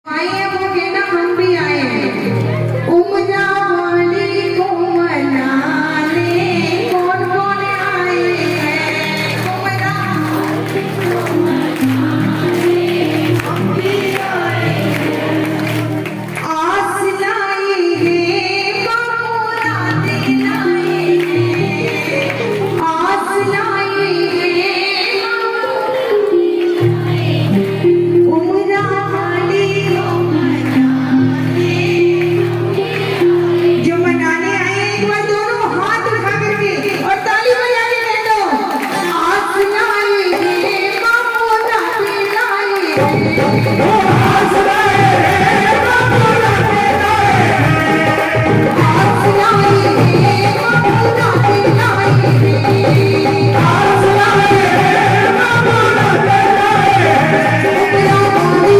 आए हैं वो कहना हम भी आए हैं। उमरा वाली को मनाने कौन कौन आए हैं। उमरा वाली को मनाने हम भी आए हैं। आस लाई है बाबूरा दिलाए हैं। आस लाई है उमरा वाली जो मनाने आए हैं एक बार दोनों हाथ उठा करके और ताली बजा के कह दो आस लाई है बाबूरा दिलाए हैं। आस लाई है बाबूरा दिलाए हैं। आस लाई है बाबूरा दिलाए हैं। आस लाई है बाबूरा दिलाए हैं। उमरा वाली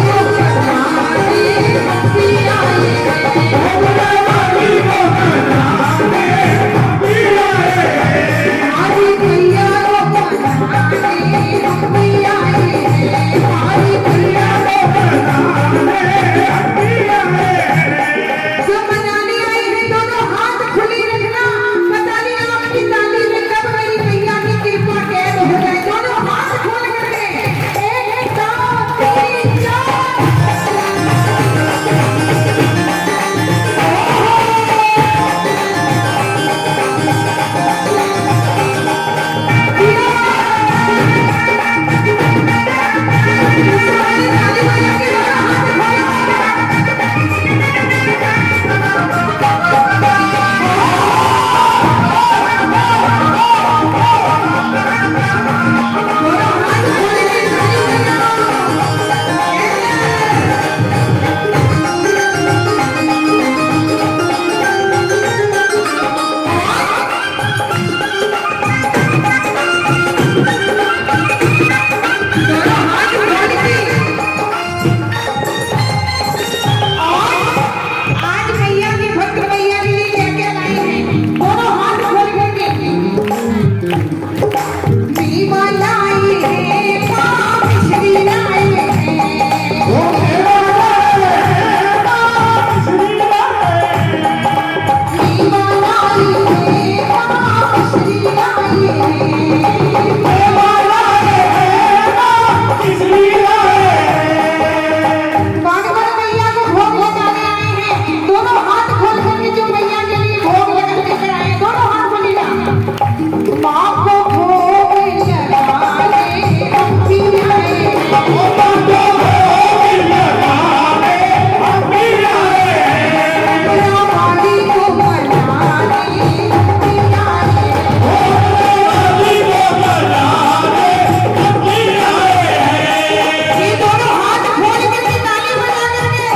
को मनाने हम भी आए हैं। उमरा वाली को मनाने हम भी आए हैं। हमारी भैया को मनाने हम भी आए हैं। हमारी भैया को मनाने हम भी आए हैं। जो मनाने आए हैं दोनों हाथ खुली रखना। पता नहीं आपकी ताली में कब मेरी भैया की कृपा कैद हो जाए। दोनों हाथ खोल करके 1 2 3 4 आज भैया की भक्त भैया के लिए क्या क्या लाए हैं। दोनों हाथ खोल करके मेवा लाए हैं पाप श्री लाए हैं। ओ मेवा लाए हैं पाप श्री लाए हैं। मेवा लाए हैं पाप श्री लाए हैं। मेवा लाए हैं पाप श्री लाए हैं। बागवान भैया को भोग लगाने आए हैं। दोनों हाथ खोल करके जो भैया के लिए भोग लगा लेकर आए हैं, दोनों हाथ खोलिएगा। माँ को भोग लगाने हम भी आए हैं। माँ को भोग लगाने हम भी आए हैं। उमरा वाली को मनाने हम भी आए हैं। उमरा वाली को मनाने हम भी आए हैं। ये दोनों हाथ खोल करके ताली बजा करके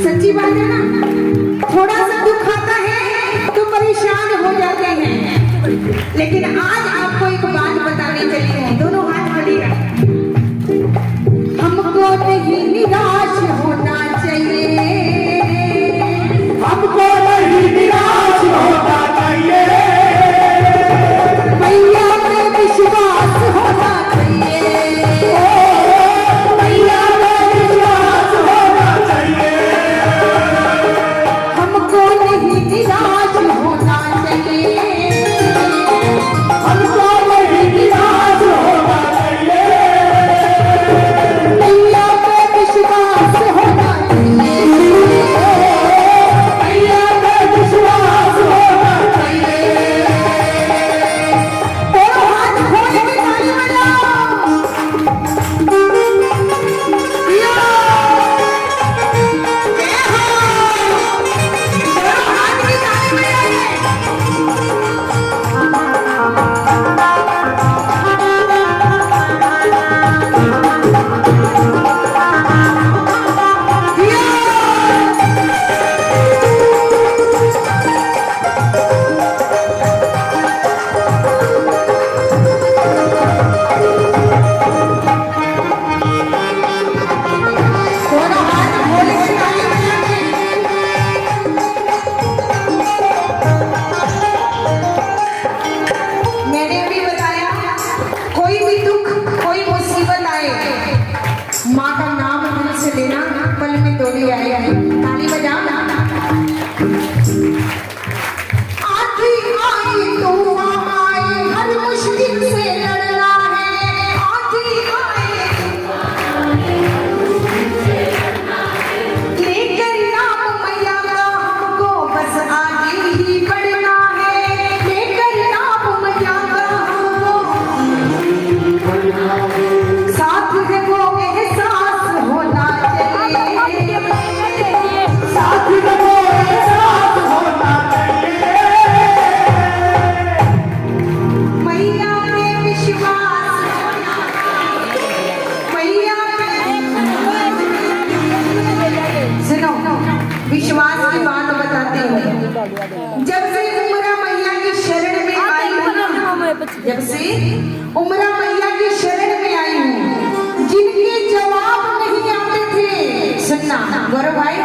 सच्ची बात है ना। थोड़ा सा दुख आता है तो परेशान हो जाते हैं। लेकिन आज आपको एक बात बताने चली है। दोनों हाथ खोलिएगा। हमको नहीं निराश होना चाहिए। हमको नहीं निराश होना चाहिए। भैया जब से उमरा मैया की शरण में आई हूँ, जिनके जवाब नहीं आते थे, सुनना गौरव भाई,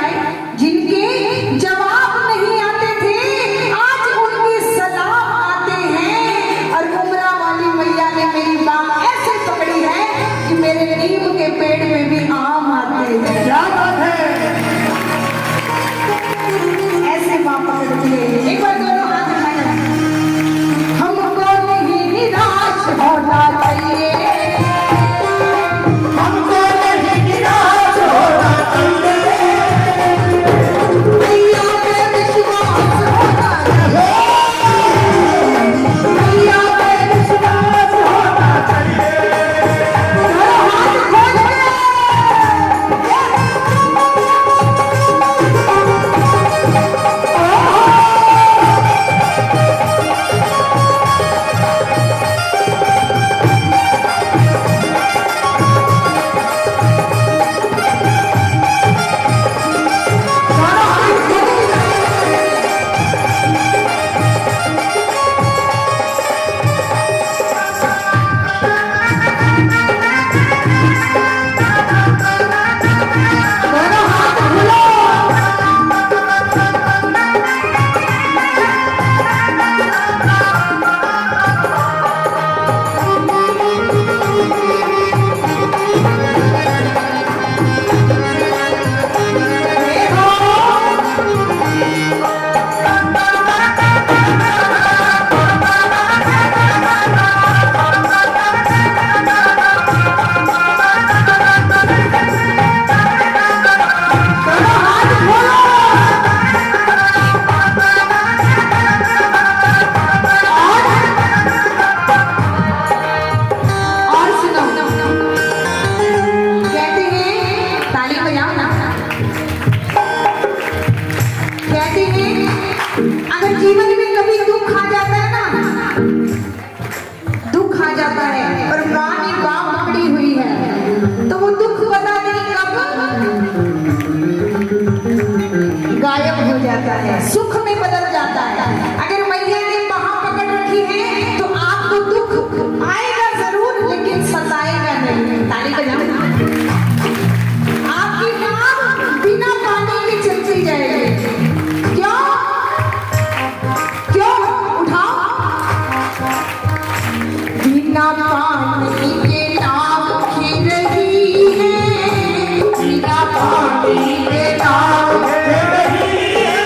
जिनके जवाब नहीं आते थे आज उनके सलाम आते हैं। और उमरा वाली मैया ने मेरी बात ऐसे पकड़ी है कि मेरे नीम के पेड़ में भी आम आते हैं। क्या बात है, ऐसे मां पकड़ती है। एक बार दोनों हाथ उठाए, हमको नहीं निराश होना चाहिए, हमको नहीं निराश होना चाहिए, मैया पे विश्वास होना चाहिए, मैया पे विश्वास होना चाहिए। हाथ खोल के सुख में बदल जाता है। अगर मैया ने बाह पकड़ रखी है तो आपको दुख आएगा जरूर, लेकिन सताएगा नहीं। ताली बजाओ। आपकी नाव बिना पानी के चलती जाएगी। क्यों क्यों उठाओ, बिना पानी के नाव खिल रही है, बिना पानी के नाव खिल रही है।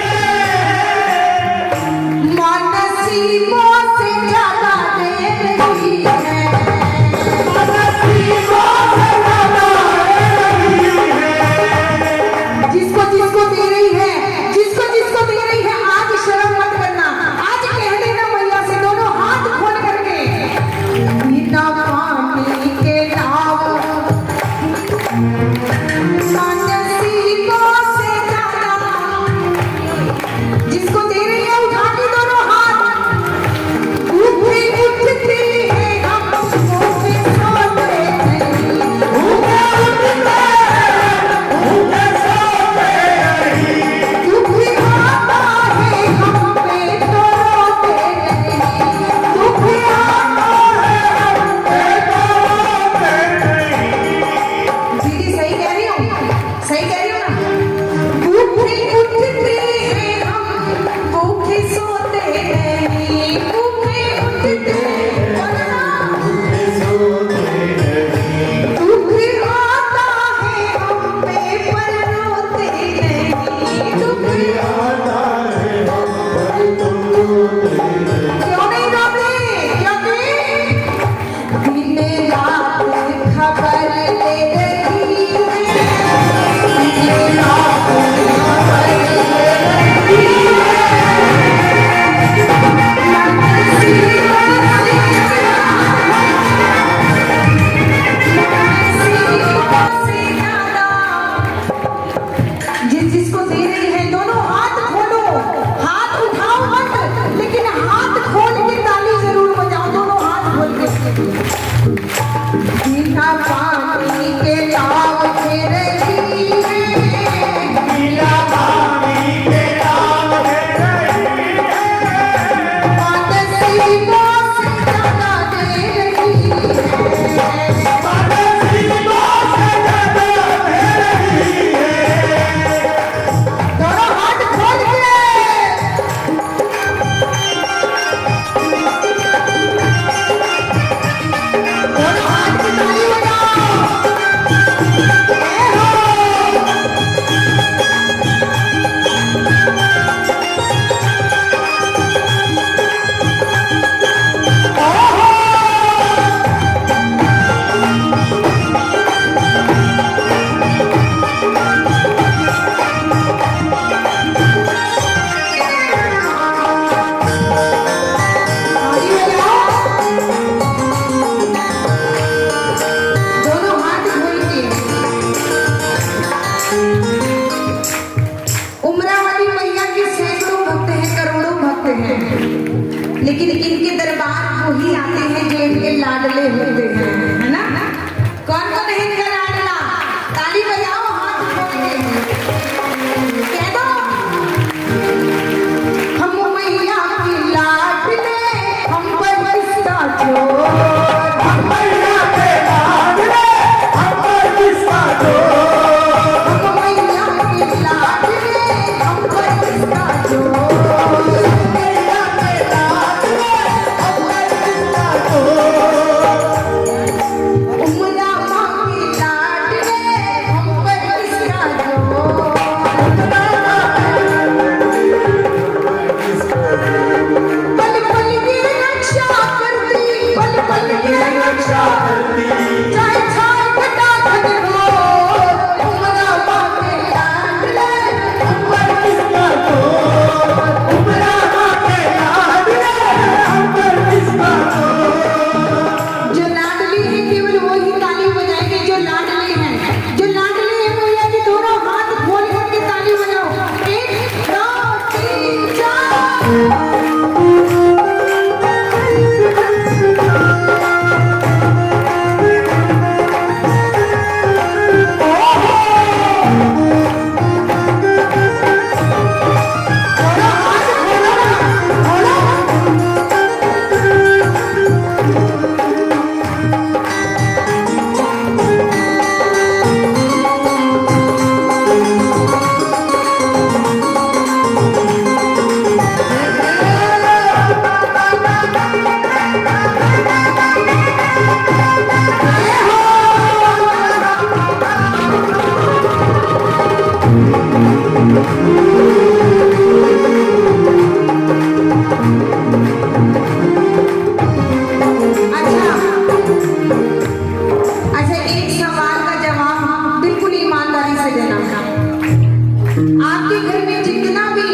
Bye. हैं जो इनके लाडले होते हैं, है ना? कौन कौन है इनका लाडला? ताली बजाओ, हाथ खोल के कह दो, हम मैया की लाडले, हम पर किसका जोर, हम मैया के लाडले, हम पर किसका जोर, हम मैया की लाडले, हम पर किसका जोर, मैया के लाडले, हम पर किसका जोर, उमरा माँ की लाडले, हम पर किसका जोर, पल पल की रक्षा करती, पल पल की रक्षा करती, चाहे छाए घटा घट हो, उमरा माँ के लाडले, हम पर किसका जोर, उमरा माँ के लाडले, हम पर किसका जोर। जो लाडली है केवल वही ताली बजाएंगे जो लाडले हैं, जो लाडले हैं वो ये कि दोनों हाथ खोल करके ताली बजाओ, 1 2 3 4। अच्छा, एक सवाल का जवाब बिल्कुल ईमानदारी से देना। आपके घर में जितना भी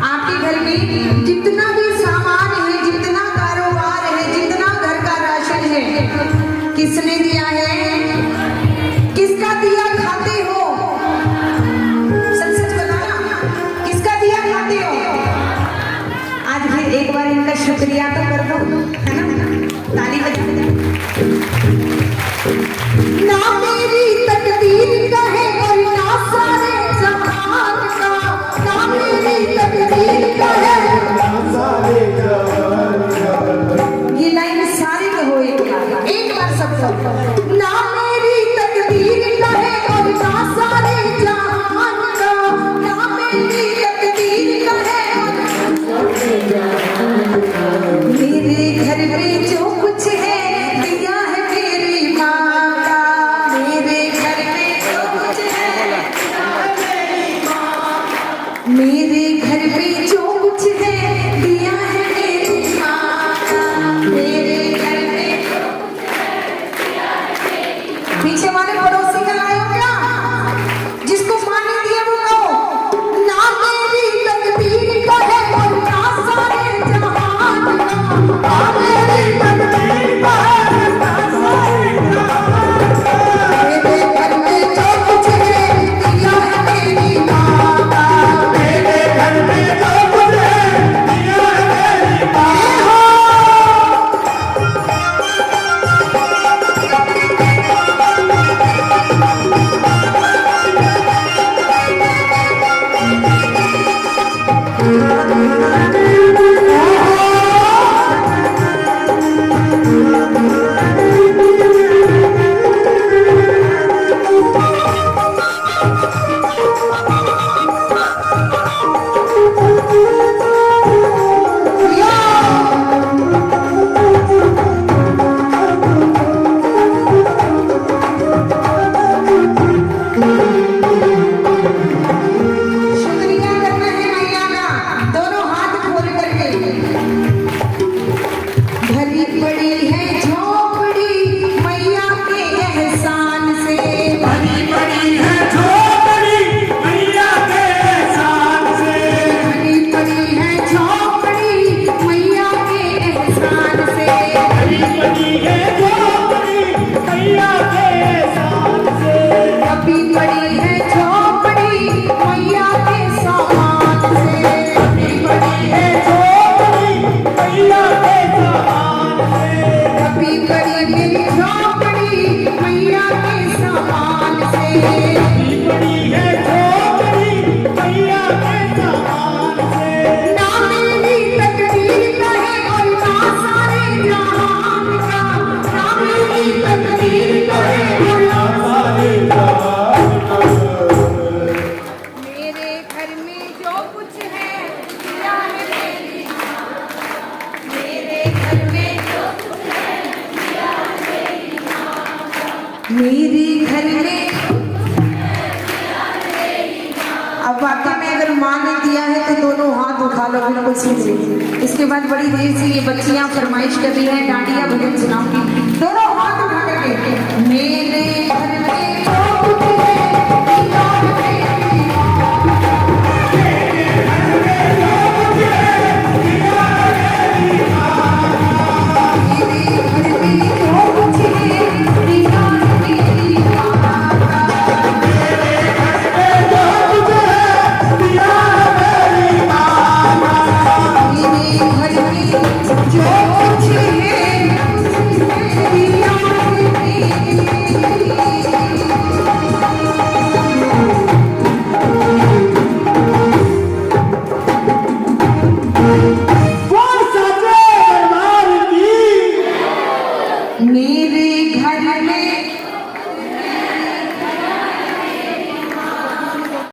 आपके घर में जितना भी सामान है, जितना कारोबार है, जितना घर का राशन है, किसने दिया है? किसका दिया खाते हो? सच सच बताना, किसका दिया खाते हो? आज फिर एक बार इनका शुक्रिया तो कर दो, है ना? ताली बजा ना मेरी तकदीर का है और ना सारे जहान का, ना मेरी तकदीर का है, ये लाइन सारी कहो एक बार सबको, ना मेरी तकदीर का है और ना सारे जहान का, ना मेरी तकदीर का है, मेरे घर में जो कुछ है दिया है मेरी माँ का, मेरे घर में जो कुछ है दिया है मेरी माँ का, मेरे घर में जो कुछ है दिया है मेरी माँ का, मेरे घर में जो कुछ है दिया है मेरी माँ का। पीछे वाले पड़ोसी का लाए हो क्या? जिसको माँ ने दिया वो कहो, ना मेरी तकदीर का है और ना सारे जहान का, ना मेरी तकदीर मेरे घर में। अब वाकई में अगर माँ ने दिया है तो दोनों हाथ उठा लो बिल्कुल सीधे। इसके बाद बड़ी देर से ये बच्चियां फरमाइश कर रही हैं डांडिया भजन सुनाऊंगी, दोनों हाथ उठा करके। मेरे